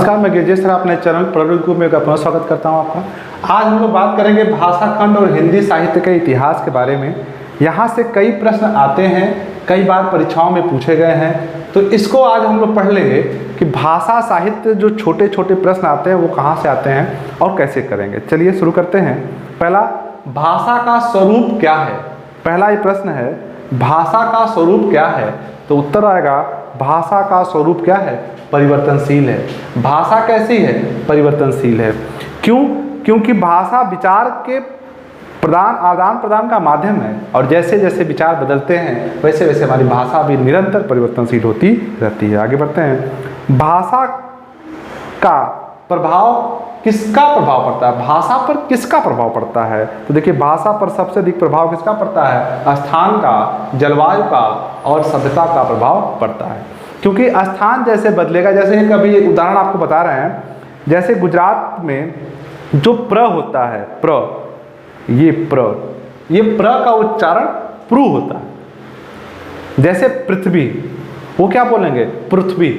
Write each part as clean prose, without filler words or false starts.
नमस्कार, मैं गिरजेश सर अपने चैनल प्रयोग में अपना स्वागत करता हूं आपका। आज हम लोग बात करेंगे भाषा खंड और हिंदी साहित्य के इतिहास के बारे में। यहाँ से कई प्रश्न आते हैं, कई बार परीक्षाओं में पूछे गए हैं, तो इसको आज हम लोग पढ़ लेंगे कि भाषा साहित्य जो छोटे छोटे प्रश्न आते हैं वो कहाँ से आते हैं और कैसे करेंगे। चलिए शुरू करते हैं। पहला, भाषा का स्वरूप क्या है? पहला ये प्रश्न है, भाषा का स्वरूप क्या है? तो उत्तर आएगा, भाषा का स्वरूप क्या है? परिवर्तनशील है। भाषा कैसी है? परिवर्तनशील है। क्यों? क्योंकि भाषा विचार के आदान प्रदान का माध्यम है, और जैसे जैसे विचार बदलते हैं वैसे वैसे हमारी भाषा भी निरंतर परिवर्तनशील होती रहती है। आगे बढ़ते हैं। भाषा का प्रभाव, किसका प्रभाव पड़ता है? भाषा पर किसका प्रभाव पड़ता है? तो देखिए, भाषा पर सबसे अधिक प्रभाव किसका पड़ता है? स्थान का, जलवायु का और सभ्यता का प्रभाव पड़ता है। क्योंकि स्थान जैसे बदलेगा, जैसे कभी एक उदाहरण आपको बता रहे हैं, जैसे गुजरात में जो प्र होता है, ये प्र का उच्चारण प्रू होता है। जैसे पृथ्वी, वो क्या बोलेंगे? पृथ्वी।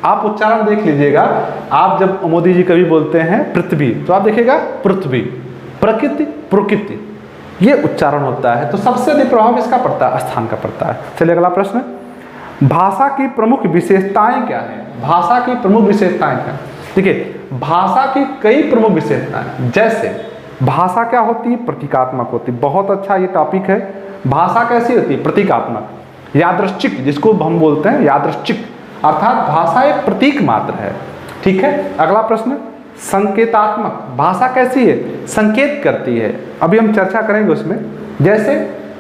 आप उच्चारण देख लीजिएगा, आप जब मोदी जी कभी बोलते हैं पृथ्वी तो आप देखिएगा पृथ्वी। प्रकृति, प्रकृति, ये उच्चारण होता है। तो सबसे अधिक प्रभाव इसका पड़ता है? स्थान का पड़ता है। चलिए अगला प्रश्न, भाषा की प्रमुख विशेषताएं क्या है? भाषा की प्रमुख विशेषताएं क्या? देखिए, भाषा की कई प्रमुख विशेषताएं, जैसे भाषा क्या होती है? प्रतीकात्मक होती है। बहुत अच्छा ये टॉपिक है। भाषा कैसी होती है? प्रतीकात्मक, यादृच्छिक, जिसको हम बोलते हैं यादृच्छिक, अर्थात भाषा एक प्रतीक मात्र है। ठीक है। अगला प्रश्न, संकेतात्मक। भाषा कैसी है? संकेत करती है। अभी हम चर्चा करेंगे उसमें। जैसे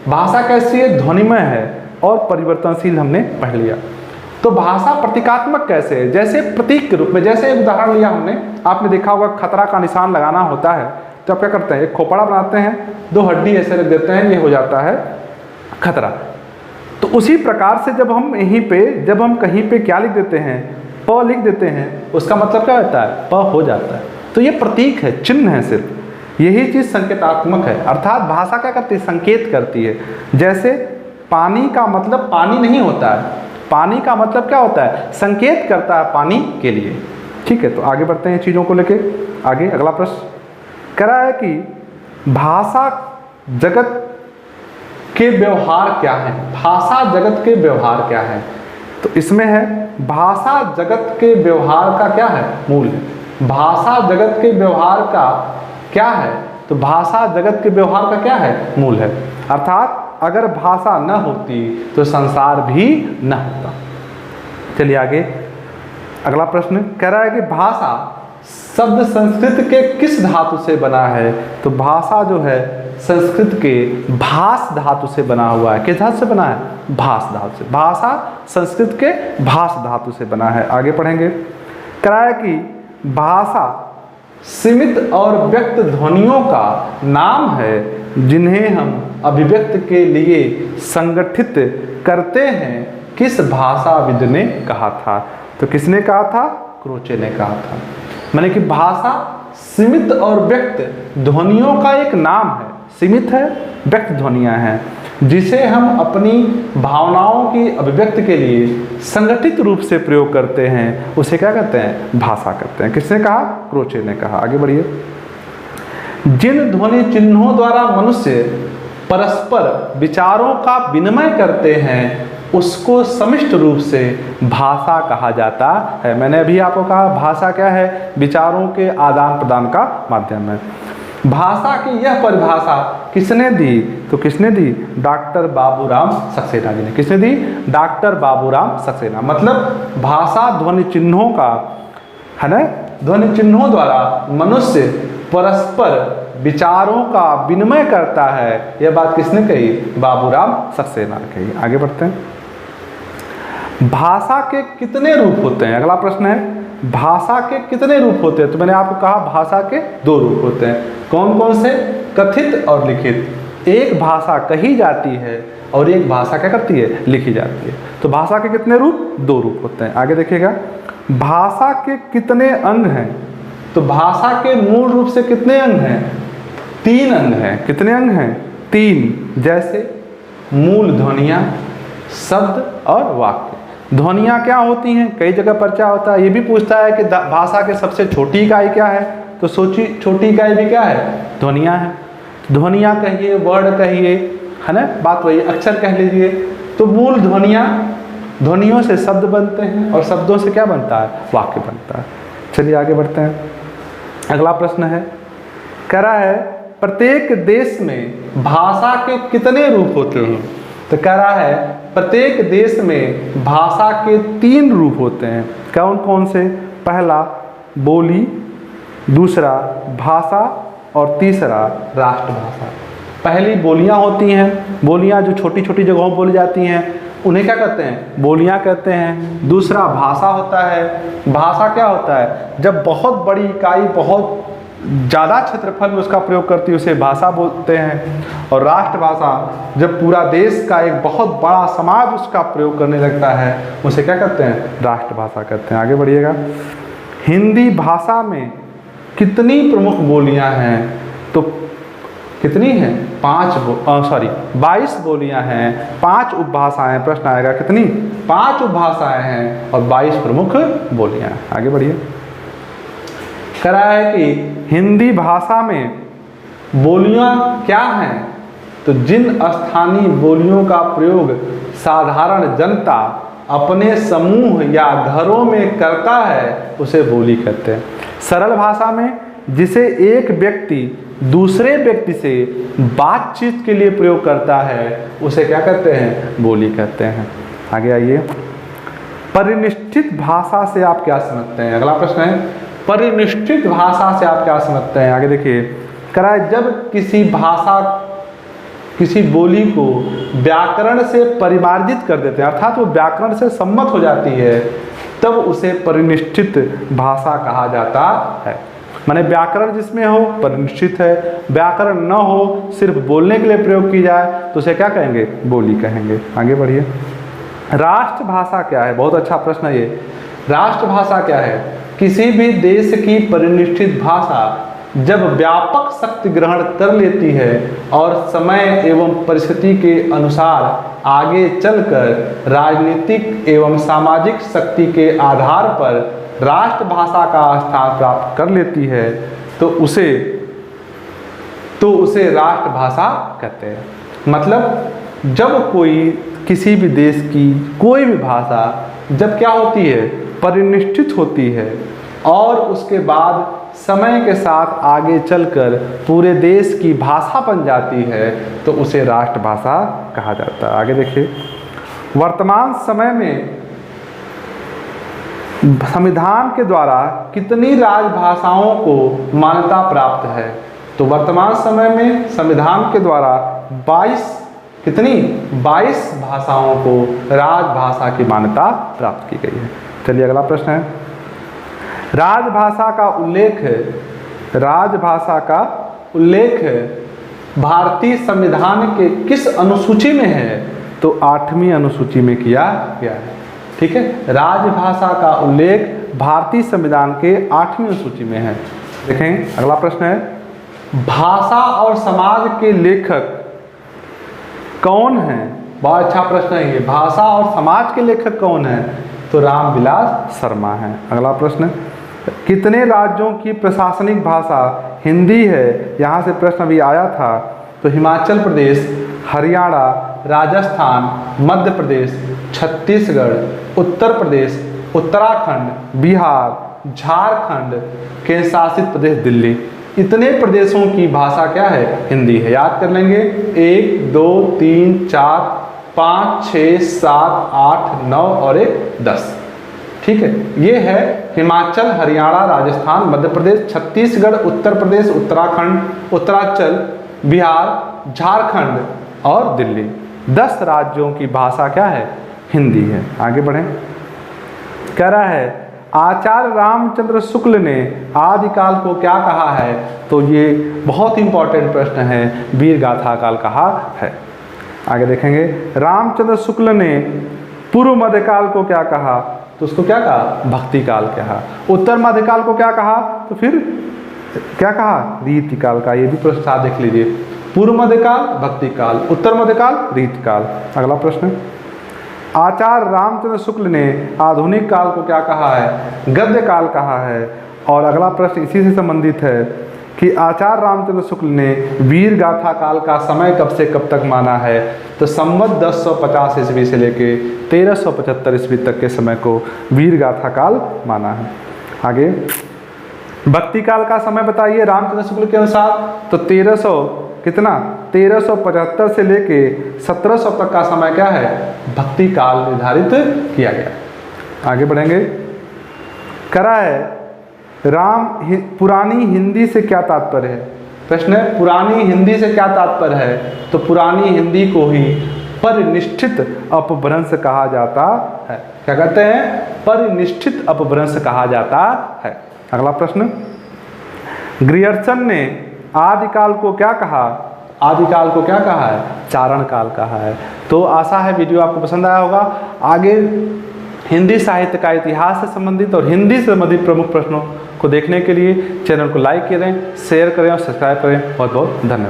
भाषा कैसी है? ध्वनिमय है और परिवर्तनशील, हमने पढ़ लिया। तो भाषा प्रतीकात्मक कैसे है? जैसे प्रतीक के रूप में, जैसे एक उदाहरण लिया हमने, आपने देखा होगा खतरा का निशान लगाना होता है तो आप क्या करते हैं? एक खोपड़ा बनाते हैं, दो हड्डी ऐसे रख देते हैं, ये हो जाता है खतरा। तो उसी प्रकार से जब हम यहीं पे, जब हम कहीं पे क्या लिख देते हैं? प लिख देते हैं, उसका मतलब क्या होता है? प हो जाता है। तो ये प्रतीक है, चिन्ह है सिर्फ। यही चीज़ संकेतात्मक है, अर्थात भाषा क्या करती है? संकेत करती है। जैसे पानी का मतलब पानी नहीं होता है, पानी का मतलब क्या होता है? संकेत करता है पानी के लिए। ठीक है, तो आगे बढ़ते हैं चीज़ों को लेके आगे। अगला प्रश्न कह रहा है कि भाषा जगत के व्यवहार क्या है? भाषा जगत के व्यवहार क्या है? तो इसमें है, भाषा जगत के व्यवहार का क्या है? मूल है। भाषा जगत के व्यवहार का क्या है? तो भाषा जगत के व्यवहार का क्या है? मूल है। अर्थात अगर भाषा न होती तो संसार भी न होता। चलिए आगे। अगला प्रश्न कह रहा है कि भाषा शब्द संस्कृत के किस धातु से बना है? तो भाषा जो है संस्कृत के भास धातु से बना हुआ है। किस धातु से बना है? भास धातु से। भाषा संस्कृत के भास धातु से बना है। आगे पढ़ेंगे। कह रहा है कि भाषा सीमित और व्यक्त ध्वनियों का नाम है जिन्हें हम अभिव्यक्त के लिए संगठित करते हैं। किस भाषाविद ने कहा था? तो किसने कहा था? क्रोचे ने कहा था। माने कि भाषा सीमित और व्यक्त ध्वनियों का एक नाम है। सीमित है, व्यक्त ध्वनियाँ हैं, जिसे हम अपनी भावनाओं की अभिव्यक्ति के लिए संगठित रूप से प्रयोग करते हैं, उसे क्या कहते हैं? भाषा कहते हैं। किसने कहा? क्रोचे ने कहा। आगे बढ़िए। जिन ध्वनि चिन्हों द्वारा मनुष्य परस्पर विचारों का विनिमय करते हैं उसको समिष्ट रूप से भाषा कहा जाता है। मैंने अभी आपको कहा, भाषा क्या है? विचारों के आदान प्रदान का माध्यम है। भाषा की यह परिभाषा किसने दी? तो किसने दी? डॉक्टर बाबूराम सक्सेना जी ने। किसने दी? डॉक्टर बाबूराम सक्सेना। मतलब भाषा ध्वनि चिन्हों का है ना, ध्वनि चिन्हों द्वारा मनुष्य परस्पर विचारों का विनिमय करता है। यह बात किसने कही? बाबूराम सक्सेना ने कही। आगे बढ़ते हैं। भाषा के कितने रूप होते हैं? अगला प्रश्न है, भाषा के कितने रूप होते हैं? तो मैंने आपको कहा भाषा के दो रूप होते हैं। कौन कौन से? कथित और लिखित। एक भाषा कही जाती है और एक भाषा क्या करती है? लिखी जाती है। तो भाषा के कितने रूप? दो रूप होते हैं। आगे देखिएगा। भाषा के कितने अंग हैं? तो भाषा के मूल रूप से कितने अंग हैं? 3 अंग हैं। कितने अंग हैं? 3। जैसे मूल ध्वनियाँ, शब्द और वाक्य। ध्वनियाँ क्या होती हैं, कई जगह पर्चा होता है। ये भी पूछता है कि भाषा के सबसे छोटी इकाई क्या है, तो सोची छोटी इकाई भी क्या है, ध्वनियाँ है। ध्वनियाँ कहिए, वर्ड कहिए, है ना, बात वही, अक्षर कह लीजिए। तो मूल ध्वनियाँ, ध्वनियों से शब्द बनते हैं और शब्दों से क्या बनता है, वाक्य बनता है। चलिए आगे बढ़ते हैं। अगला प्रश्न है, कह रहा है प्रत्येक देश में भाषा के कितने रूप होते हैं। तो कह रहा है प्रत्येक देश में भाषा के 3 रूप होते हैं। कौन कौन से, पहला बोली, दूसरा भाषा और तीसरा राष्ट्रभाषा। पहली बोलियां होती हैं, बोलियां जो छोटी छोटी जगहों बोली जाती हैं उन्हें क्या कहते हैं, बोलियां कहते हैं। दूसरा भाषा होता है। भाषा क्या होता है, जब बहुत बड़ी इकाई बहुत ज़्यादा क्षेत्रफल में उसका प्रयोग करती है उसे भाषा बोलते हैं। और राष्ट्रभाषा जब पूरा देश का एक बहुत बड़ा समाज उसका प्रयोग करने लगता है उसे क्या कहते हैं, राष्ट्रभाषा कहते हैं। आगे बढ़िएगा। हिंदी भाषा में कितनी प्रमुख बोलियां हैं, तो कितनी हैं, 22 बोलियां हैं, 5 उपभाषाएं। प्रश्न आएगा कितनी, 5 उपभाषाएं हैं और 22 प्रमुख बोलियां हैं। आगे बढ़िए। कह रहा है कि हिंदी भाषा में बोलियां क्या हैं, तो जिन स्थानीय बोलियों का प्रयोग साधारण जनता अपने समूह या घरों में करता है उसे बोली कहते हैं। सरल भाषा में जिसे एक व्यक्ति दूसरे व्यक्ति से बातचीत के लिए प्रयोग करता है उसे क्या कहते हैं, बोली कहते हैं। आगे आइए। परिनिष्ठित भाषा से आप क्या समझते हैं। अगला प्रश्न है, परिनिष्ठित भाषा से आप क्या समझते हैं। आगे देखिए। कह रहा है जब किसी भाषा, किसी बोली को व्याकरण से परिमार्जित कर देते हैं, अर्थात वो व्याकरण से सम्मत हो जाती है, तब उसे परिनिष्ठित भाषा कहा जाता है। माने व्याकरण जिसमें हो परिनिष्ठित है, व्याकरण न हो सिर्फ बोलने के लिए प्रयोग की जाए तो उसे क्या कहेंगे, बोली कहेंगे। आगे बढ़िए। राष्ट्रभाषा क्या है, बहुत अच्छा प्रश्न है ये। राष्ट्रभाषा क्या है, किसी भी देश की परिनिष्ठित भाषा जब व्यापक शक्ति ग्रहण कर लेती है और समय एवं परिस्थिति के अनुसार आगे चलकर राजनीतिक एवं सामाजिक शक्ति के आधार पर राष्ट्रभाषा का स्थान प्राप्त कर लेती है तो उसे राष्ट्रभाषा कहते हैं। मतलब जब कोई किसी भी देश की कोई भी भाषा जब क्या होती है, परिनिष्ठित होती है और उसके बाद समय के साथ आगे चलकर पूरे देश की भाषा बन जाती है तो उसे राष्ट्रभाषा कहा जाता है। आगे देखिए। वर्तमान समय में संविधान के द्वारा कितनी राजभाषाओं को मान्यता प्राप्त है, तो वर्तमान समय में संविधान के द्वारा 22 भाषाओं को राजभाषा की मान्यता प्राप्त की गई है। चलिए अगला प्रश्न है, राजभाषा का उल्लेख भारतीय संविधान के किस अनुसूची में है, तो 8वीं अनुसूची में किया गया है। ठीक है, राजभाषा का उल्लेख भारतीय संविधान के 8वीं अनुसूची में है। देखें अगला प्रश्न है, भाषा और समाज के लेखक कौन हैं। बहुत अच्छा प्रश्न है ये, भाषा और समाज के लेखक कौन हैं, तो रामविलास शर्मा हैं। अगला प्रश्न, कितने राज्यों की प्रशासनिक भाषा हिंदी है। यहाँ से प्रश्न अभी आया था, तो हिमाचल प्रदेश, हरियाणा, राजस्थान, मध्य प्रदेश, छत्तीसगढ़, उत्तर प्रदेश, उत्तराखंड, बिहार, झारखंड, केंद्र शासित प्रदेश दिल्ली, इतने प्रदेशों की भाषा क्या है, हिंदी है। याद कर लेंगे 1 2 3 4 5 6 7 8 9 और 1 10। ठीक है, ये है हिमाचल, हरियाणा, राजस्थान, मध्य प्रदेश, छत्तीसगढ़, उत्तर प्रदेश, उत्तराखंड, उत्तरांचल, बिहार, झारखंड और दिल्ली। 10 राज्यों की भाषा क्या है, हिंदी है। आगे बढ़ें। कह रहा है आचार्य रामचंद्र शुक्ल ने आदिकाल को क्या कहा है, तो ये बहुत इंपॉर्टेंट प्रश्न है, वीर गाथा काल कहा है। आगे देखेंगे, रामचंद्र शुक्ल ने पूर्व मध्यकाल को क्या कहा, तो उसको क्या कहा, भक्ति काल कहा। उत्तर मध्यकाल को क्या कहा, तो फिर क्या कहा, रीतिकाल का। ये भी प्रश्न साथ देख लीजिए, पूर्व मध्यकाल भक्ति काल, उत्तर मध्यकाल रीतिकाल। अगला प्रश्न, आचार्य रामचंद्र शुक्ल ने आधुनिक काल को क्या कहा है? गद्य काल कहा है। और अगला प्रश्न इसी से संबंधित है कि आचार्य रामचंद्र शुक्ल ने वीर गाथा काल का समय कब से कब तक माना है? तो संवत 1050 ईस्वी से लेके 1375 ईस्वी तक के समय को वीर गाथा काल माना है। आगे भक्ति काल का समय बताइए रामचंद्र शुक्ल के अनुसार। तो 1375 से लेके 1700 तक का समय क्या है? भक्ति काल निर्धारित किया गया। आगे बढ़ेंगे। करा है पुरानी हिंदी से क्या तात्पर्य है? प्रश्न है पुरानी हिंदी से क्या तात्पर्य है? तो पुरानी हिंदी को ही परिनिष्ठित अपभ्रंश कहा जाता है। क्या कहते हैं? परिनिष्ठित अपभ्रंश कहा जाता है। अगला प्रश्न, ग्रियर्सन ने आदिकाल को क्या कहा? आदिकाल को क्या कहा है? चारण काल कहा है। तो आशा है वीडियो आपको पसंद आया होगा। आगे हिंदी साहित्य का इतिहास से संबंधित और हिंदी से संबंधित प्रमुख प्रश्नों को देखने के लिए चैनल को लाइक करें, शेयर करें और सब्सक्राइब करें। बहुत बहुत धन्यवाद।